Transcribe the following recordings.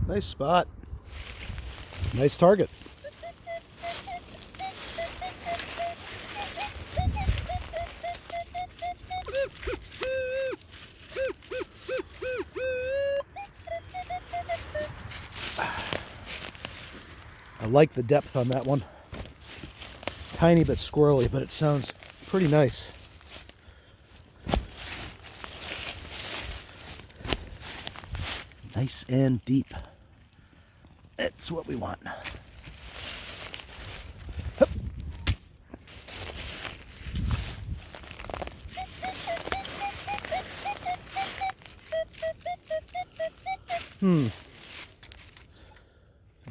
Nice spot. Nice target. I like the depth on that one. Tiny bit squirrely, but it sounds pretty nice. Nice and deep. That's what we want. Hup.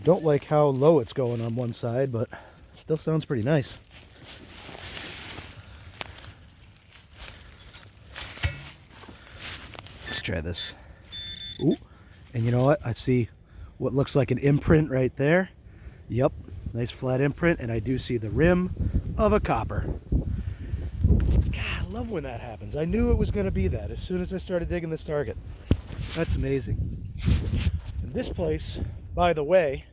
Don't like how low it's going on one side, but it still sounds pretty nice. Let's try this. Ooh, and you know what? I see what looks like an imprint right there. Yep, nice flat imprint, and I do see the rim of a copper. God, I love when that happens. I knew it was going to be that as soon as I started digging this target. That's amazing. And this place, by the way,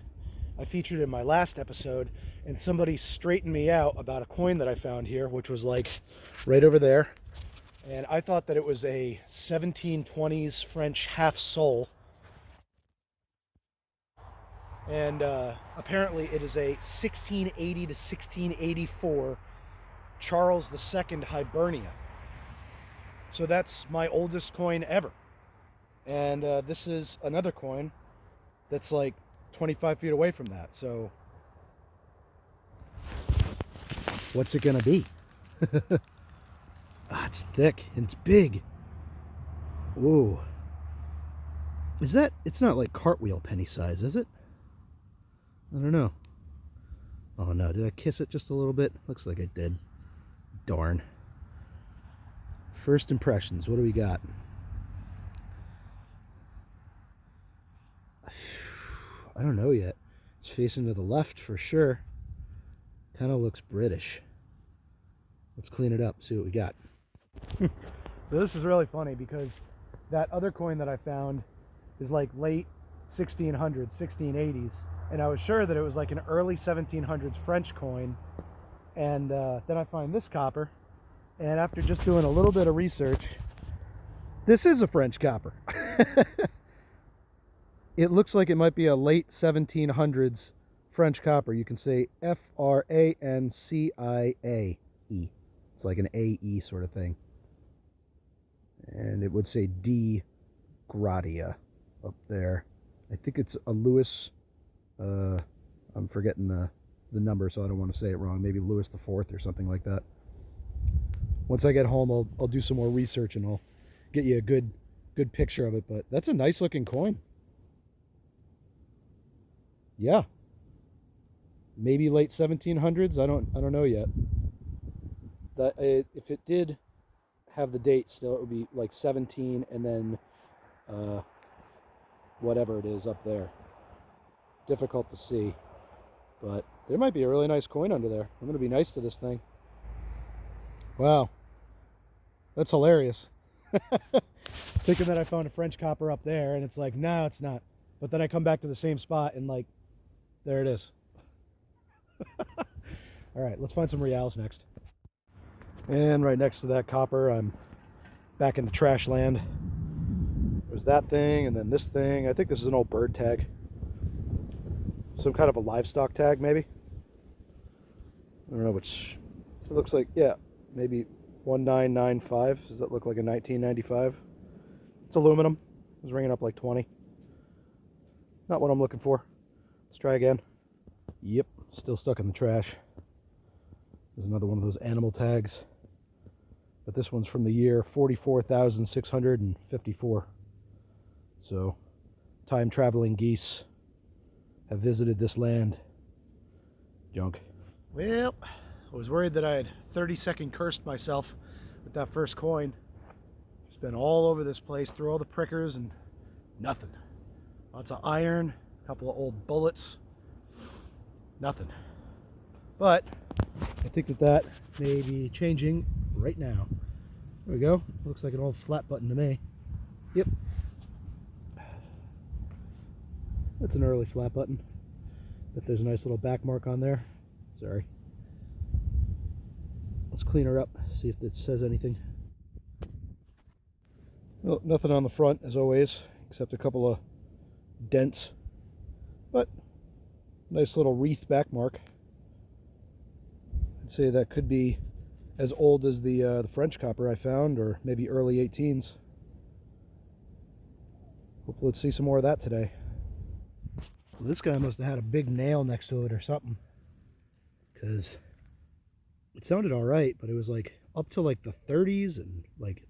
I featured in my last episode, and somebody straightened me out about a coin that I found here, which was like right over there. And I thought that it was a 1720s French half sol. And apparently it is a 1680 to 1684 Charles II Hibernia. So that's my oldest coin ever. And this is another coin that's like 25 feet away from that. So what's it gonna be? Ah, it's thick and it's big. Ooh. Is that, it's not like cartwheel penny size, is it? I don't know. Oh no, did I kiss it just a little bit? Looks like I did. Darn. First impressions, what do we got? I don't know yet. It's facing to the left for sure. Kind of looks British. Let's clean it up, see what we got. So this is really funny because that other coin that I found is like late 1600s, 1680s. And I was sure that it was like an early 1700s French coin. And then I find this copper. And after just doing a little bit of research, this is a French copper. It looks like it might be a late 1700s French copper. You can say F-R-A-N-C-I-A-E. It's like an A-E sort of thing. And it would say D Gradia up there. I think it's a Louis, I'm forgetting the number, so I don't want to say it wrong. Maybe Louis the Fourth or something like that. Once I get home, I'll do some more research and I'll get you a good picture of it. But that's a nice looking coin. Yeah, maybe late 1700s. I don't know yet. That if it did have the date still, it would be like 17 and then whatever it is up there. Difficult to see, but there might be a really nice coin under there. I'm gonna be nice to this thing. Wow, that's hilarious. Thinking that I found a French copper up there, and it's like, no, it's not. But then I come back to the same spot and like, there it is. All right, let's find some reals next. And right next to that copper, I'm back into trash land. There's that thing, and then this thing. I think this is an old bird tag. Some kind of a livestock tag, maybe. I don't know which. It looks like, yeah, maybe 1995. Does that look like a 1995? It's aluminum. It was ringing up like 20. Not what I'm looking for. Let's try again. Yep, still stuck in the trash. There's another one of those animal tags. But this one's from the year 44,654. So, time-traveling geese have visited this land. Junk. Well, I was worried that I had 30-second cursed myself with that first coin. Just been all over this place, through all the prickers, and nothing. Lots of iron, a couple of old bullets, nothing. But I think that may be changing right now. There we go. Looks like an old flat button to me. Yep. That's an early flat button, but there's a nice little back mark on there. Sorry. Let's clean her up, see if it says anything. Well, nothing on the front as always, except a couple of dents, but nice little wreath back mark. I'd say that could be as old as the French copper I found, or maybe early 18s. Hopefully let's see some more of that today. Well, this guy must have had a big nail next to it or something, because it sounded all right, but it was like up to like the 30s and like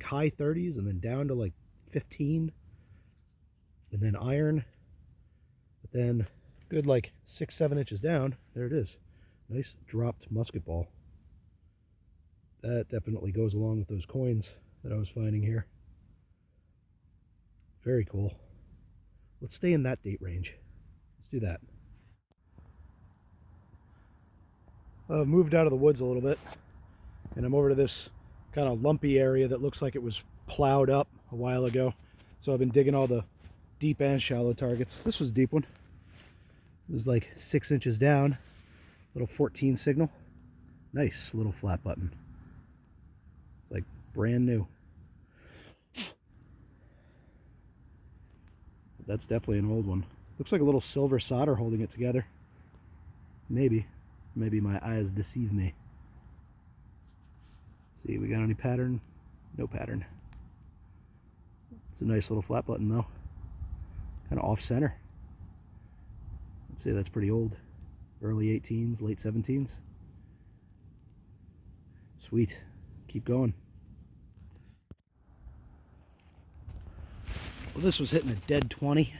high 30s, and then down to like 15, and then iron, but then good like 6-7 inches down, there it is. Nice dropped musket ball. That definitely goes along with those coins that I was finding here. Very cool. Let's stay in that date range. Let's do that. I've moved out of the woods a little bit, and I'm over to this kind of lumpy area that looks like it was plowed up a while ago. So I've been digging all the deep and shallow targets. This was a deep one. It was like 6 inches down. Little 14 signal. Nice little flat button. Like brand new. That's definitely an old one. Looks like a little silver solder holding it together. Maybe my eyes deceive me. See, we got any pattern? No pattern. It's a nice little flat button though. Kind of off center. I'd say that's pretty old. Early 18s, late 17s. Sweet. Keep going. Well, this was hitting a dead 20.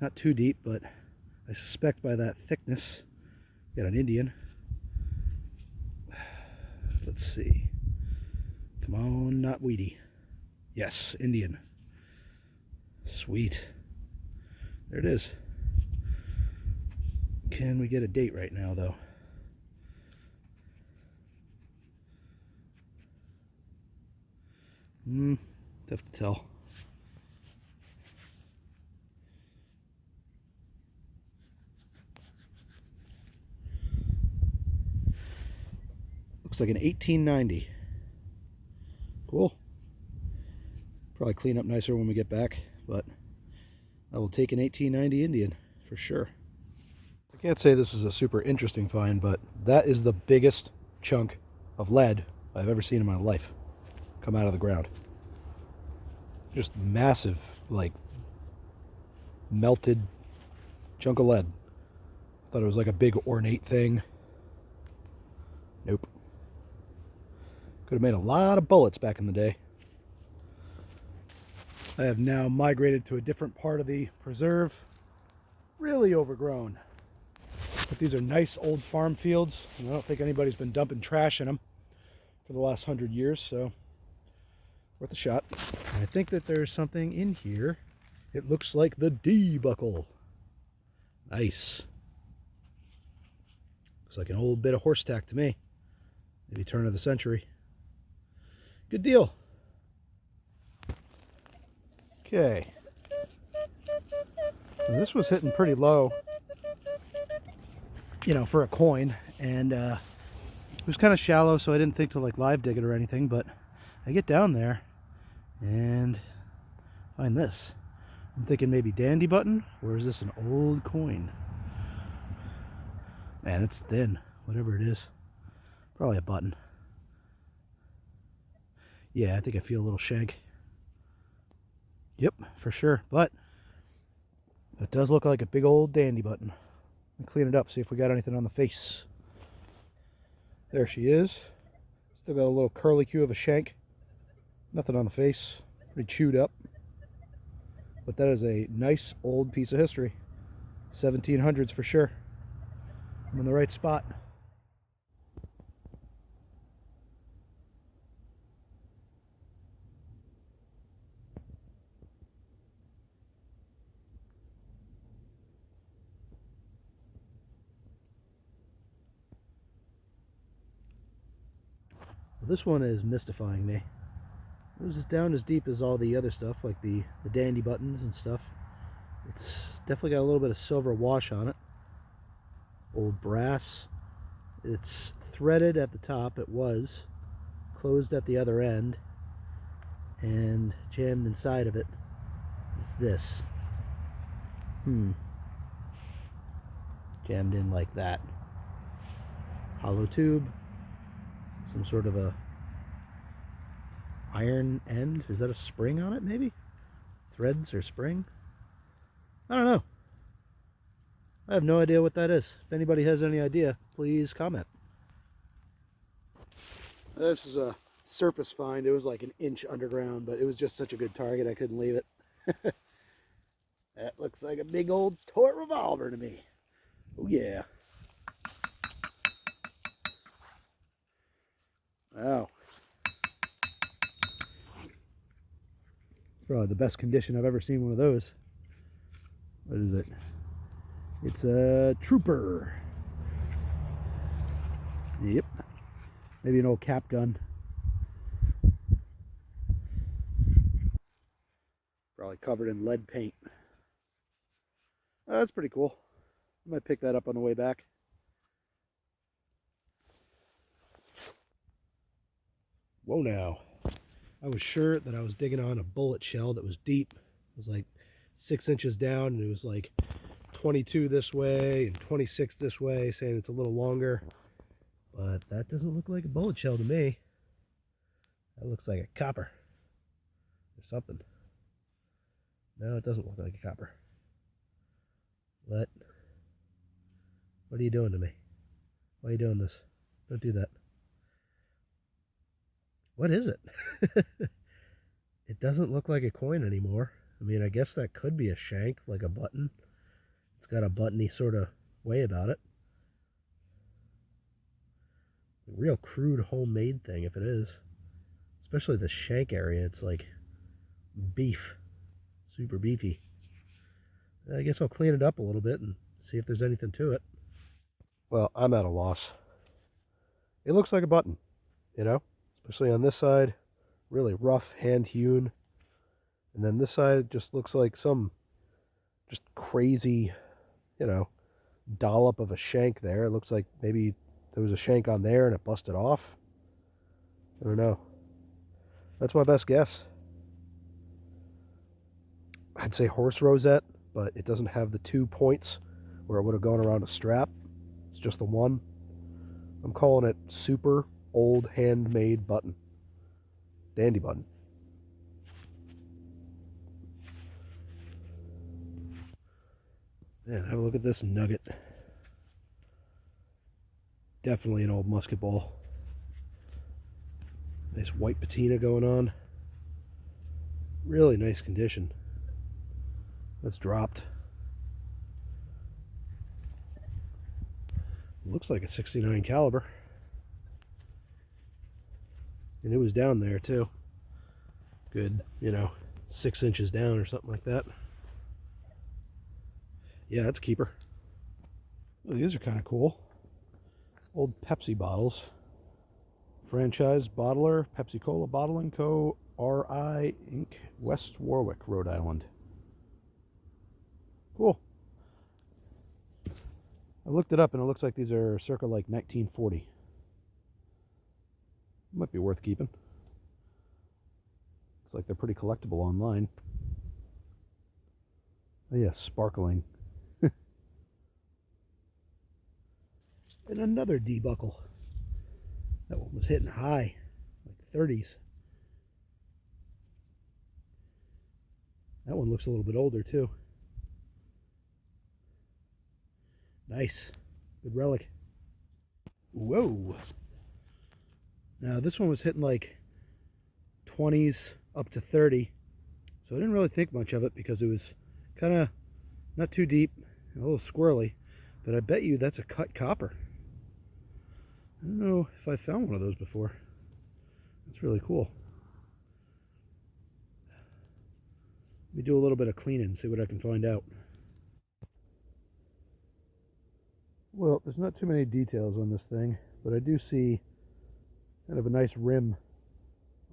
Not too deep, but I suspect by that thickness, got an Indian. Let's see. Come on, not weedy. Yes, Indian. Sweet. There it is. Can we get a date right now, though? Tough to tell. Looks like an 1890. Cool. Probably clean up nicer when we get back, but I will take an 1890 Indian for sure. I can't say this is a super interesting find, but that is the biggest chunk of lead I've ever seen in my life come out of the ground. Just massive, like melted chunk of lead. I thought it was like a big ornate thing. Nope. Could have made a lot of bullets back in the day. I have now migrated to a different part of the preserve. Really overgrown. But these are nice old farm fields, and I don't think anybody's been dumping trash in them for the last 100 years, so worth a shot. And I think that there's something in here. It looks like the D buckle. Nice. Looks like an old bit of horse tack to me. Maybe turn of the century. Good deal. Okay. And this was hitting pretty low, you know, for a coin, and it was kind of shallow, so I didn't think to like live dig it or anything, but I get down there and find this. I'm thinking maybe dandy button, or is this an old coin? Man, it's thin, whatever it is. Probably a button. Yeah, I think I feel a little shank. Yep, for sure, but it does look like a big old dandy button. I'll clean it up, see if we got anything on the face. There she is. Still got a little curly Q of a shank. Nothing on the face. Pretty chewed up. But that is a nice old piece of history. 1700s for sure. I'm in the right spot. This one is mystifying me. It was down as deep as all the other stuff, like the dandy buttons and stuff. It's definitely got a little bit of silver wash on it. Old brass. It's threaded at the top. It was closed at the other end, and jammed inside of it is this. Jammed in like that. Hollow tube. Some sort of a iron end. Is that a spring on it, maybe? Threads or spring? I don't know. I have no idea what that is. If anybody has any idea, please comment. This is a surface find. It was like an inch underground, but it was just such a good target I couldn't leave it. That looks like a big old toy revolver to me. Oh yeah. Wow. Probably the best condition I've ever seen one of those. What is it? It's a trooper. Yep. Maybe an old cap gun. Probably covered in lead paint. That's pretty cool. I might pick that up on the way back. Whoa now. I was sure that I was digging on a bullet shell that was deep. It was like 6 inches down, and it was like 22 this way and 26 this way, saying it's a little longer. But that doesn't look like a bullet shell to me. That looks like a copper or something. No, it doesn't look like a copper. What are you doing to me? Why are you doing this? Don't do that. What is it? It doesn't look like a coin anymore. I mean, I guess that could be a shank, like a button. It's got a buttony sort of way about it. A real crude homemade thing if it is. Especially the shank area, it's like beef. Super beefy. I guess I'll clean it up a little bit and see if there's anything to it. Well, I'm at a loss. It looks like a button, you know? Especially on this side, really rough, hand-hewn. And then this side just looks like some just crazy, you know, dollop of a shank there. It looks like maybe there was a shank on there and it busted off. I don't know. That's my best guess. I'd say horse rosette, but it doesn't have the 2 points where it would have gone around a strap. It's just the one. I'm calling it super old handmade button. Dandy button. Man, have a look at this nugget. Definitely an old musket ball. Nice white patina going on. Really nice condition. That's dropped. Looks like a 69 caliber. And it was down there too. Good, you know, 6 inches down or something like that. Yeah, that's a keeper. Well, these are kind of cool. Old Pepsi bottles. Franchise bottler, Pepsi Cola Bottling Co. R.I. Inc. West Warwick, Rhode Island. Cool. I looked it up and it looks like these are circa like 1940. Might be worth keeping. Looks like they're pretty collectible online. Oh yeah, sparkling. And another D-buckle. That one was hitting high, like 30s. That one looks a little bit older too. Nice. Good relic. Whoa. Now this one was hitting like 20s up to 30. So I didn't really think much of it because it was kind of not too deep, a little squirrely. But I bet you that's a cut copper. I don't know if I found one of those before. That's really cool. Let me do a little bit of cleaning and see what I can find out. Well, there's not too many details on this thing, but I do see kind of a nice rim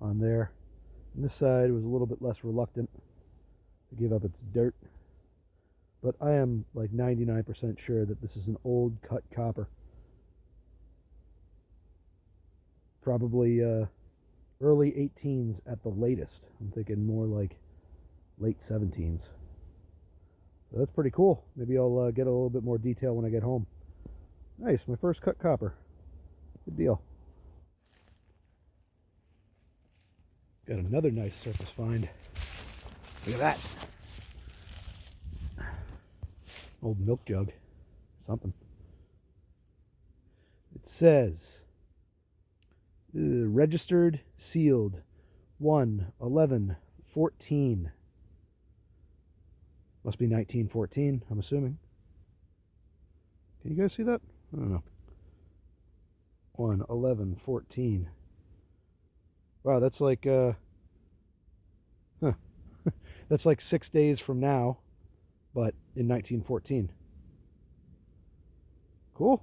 on there. And this side was a little bit less reluctant to give up its dirt. but I am like 99% sure that this is an old cut copper. Probably early 18s at the latest. I'm thinking more like late 17s. So that's pretty cool. Maybe I'll get a little bit more detail when I get home. Nice, my first cut copper. Good deal. Got another nice surface find. Look at that. Old milk jug. Something. It says, registered, sealed, 1/11/14. Must be 1914, I'm assuming. Can you guys see that? I don't know. 1/11/14. Wow, that's like that's like 6 days from now, but in 1914. Cool.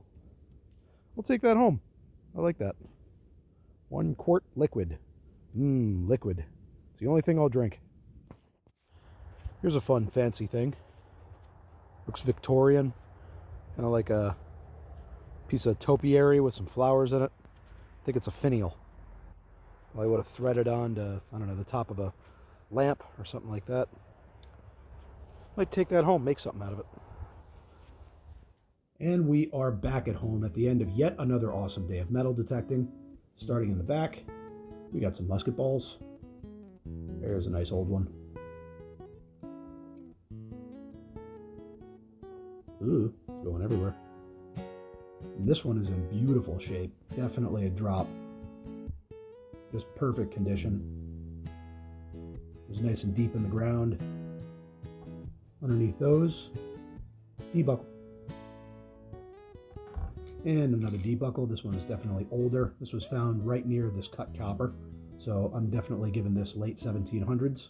I'll take that home. I like that. 1 quart liquid. Liquid. It's the only thing I'll drink. Here's a fun, fancy thing. Looks Victorian. Kind of like a piece of topiary with some flowers in it. I think it's a finial. I would have threaded on to, I don't know, the top of a lamp or something like that. Might take that home, make something out of it. And we are back at home at the end of yet another awesome day of metal detecting. Starting in the back, we got some musket balls. There's a nice old one. Ooh, it's going everywhere. And this one is in beautiful shape. Definitely a drop. Just perfect condition. It was nice and deep in the ground. Underneath those, debuckle. And another debuckle. This one is definitely older. This was found right near this cut copper. So I'm definitely giving this late 1700s.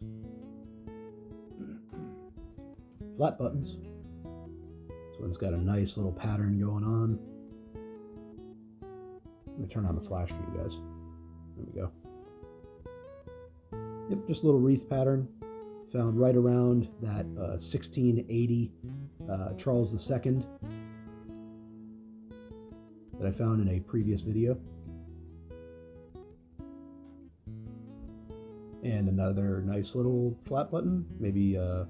Flat buttons. This one's got a nice little pattern going on. Let me turn on the flash for you guys. There we go. Yep, just a little wreath pattern. Found right around that 1680 Charles II that I found in a previous video. And another nice little flat button, maybe, I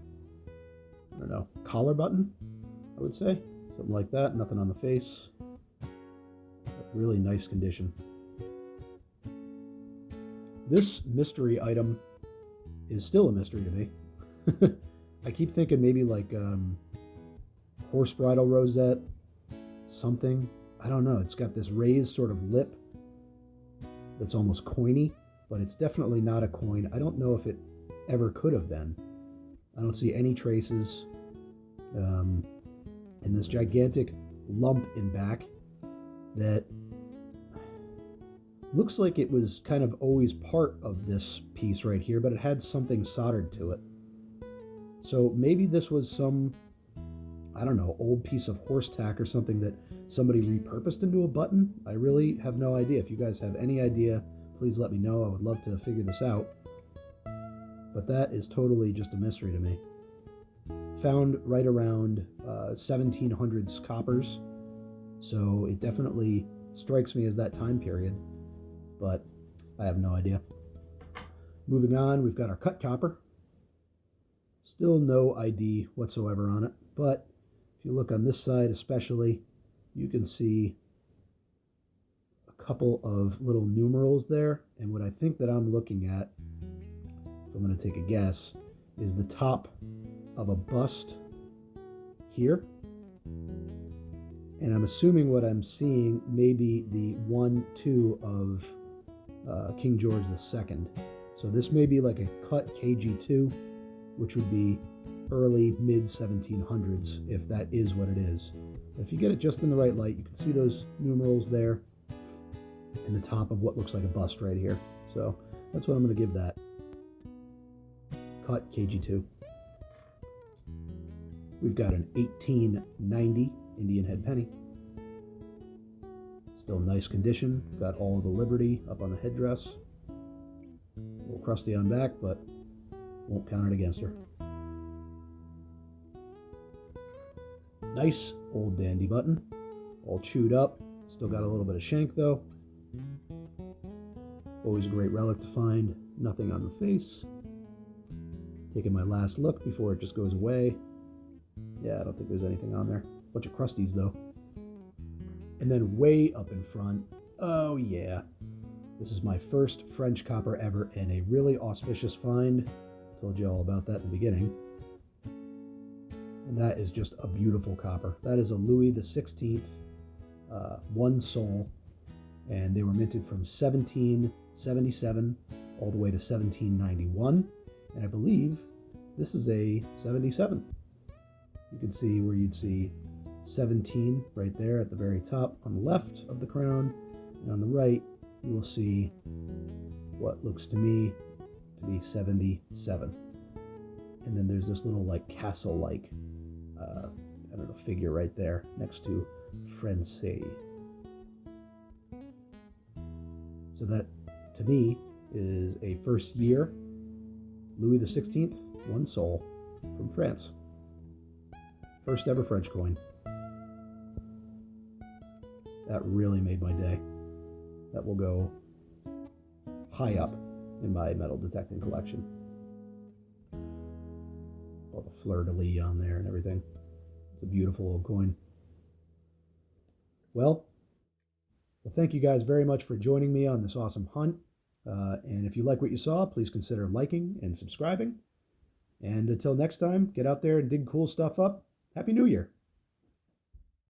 don't know, collar button, I would say. Something like that, nothing on the face. But really nice condition. This mystery item is still a mystery to me. I keep thinking maybe like horse bridle rosette, something. I don't know. It's got this raised sort of lip that's almost coiny, but it's definitely not a coin. I don't know if it ever could have been. I don't see any traces. And this gigantic lump in back that looks like it was kind of always part of this piece right here, but it had something soldered to it. So maybe this was some, I don't know, old piece of horse tack or something that somebody repurposed into a button. I really have no idea. If you guys have any idea, please let me know. I would love to figure this out. But that is totally just a mystery to me. Found right around 1700s coppers. So it definitely strikes me as that time period. But I have no idea. Moving on, we've got our cut copper. Still no ID whatsoever on it. But if you look on this side especially, you can see a couple of little numerals there. And what I think that I'm looking at, if I'm going to take a guess, is the top of a bust here. And I'm assuming what I'm seeing may be the 1-2 of King George II. So this may be like a cut KG2, which would be early mid 1700s, if that is what it is. If you get it just in the right light, you can see those numerals there in the top of what looks like a bust right here. So that's what I'm going to give that. Cut KG2. We've got an 1890 Indian head penny. Still nice condition. Got all of the Liberty up on the headdress. A little crusty on back, but won't count it against her. Nice old dandy button, all chewed up. Still got a little bit of shank though. Always a great relic to find. Nothing on the face. Taking my last look before it just goes away. Yeah, I don't think there's anything on there. Bunch of crusties though. And then way up in front, oh yeah, this is my first French copper ever and a really auspicious find. Told you all about that in the beginning. And that is just a beautiful copper. That is a Louis XVI, one sol, and they were minted from 1777 all the way to 1791, and I believe this is a 77. You can see where you'd see 17 right there at the very top on the left of the crown, and on the right you will see what looks to me to be 77. And then there's this little like castle-like I don't know, figure right there next to Francais. So that to me is a first year Louis XVI, one sol from France. First ever French coin. That really made my day. That will go high up in my metal detecting collection. All the fleur-de-lis on there and everything. It's a beautiful old coin. Well, thank you guys very much for joining me on this awesome hunt. And if you like what you saw, please consider liking and subscribing. And until next time, get out there and dig cool stuff up. Happy New Year!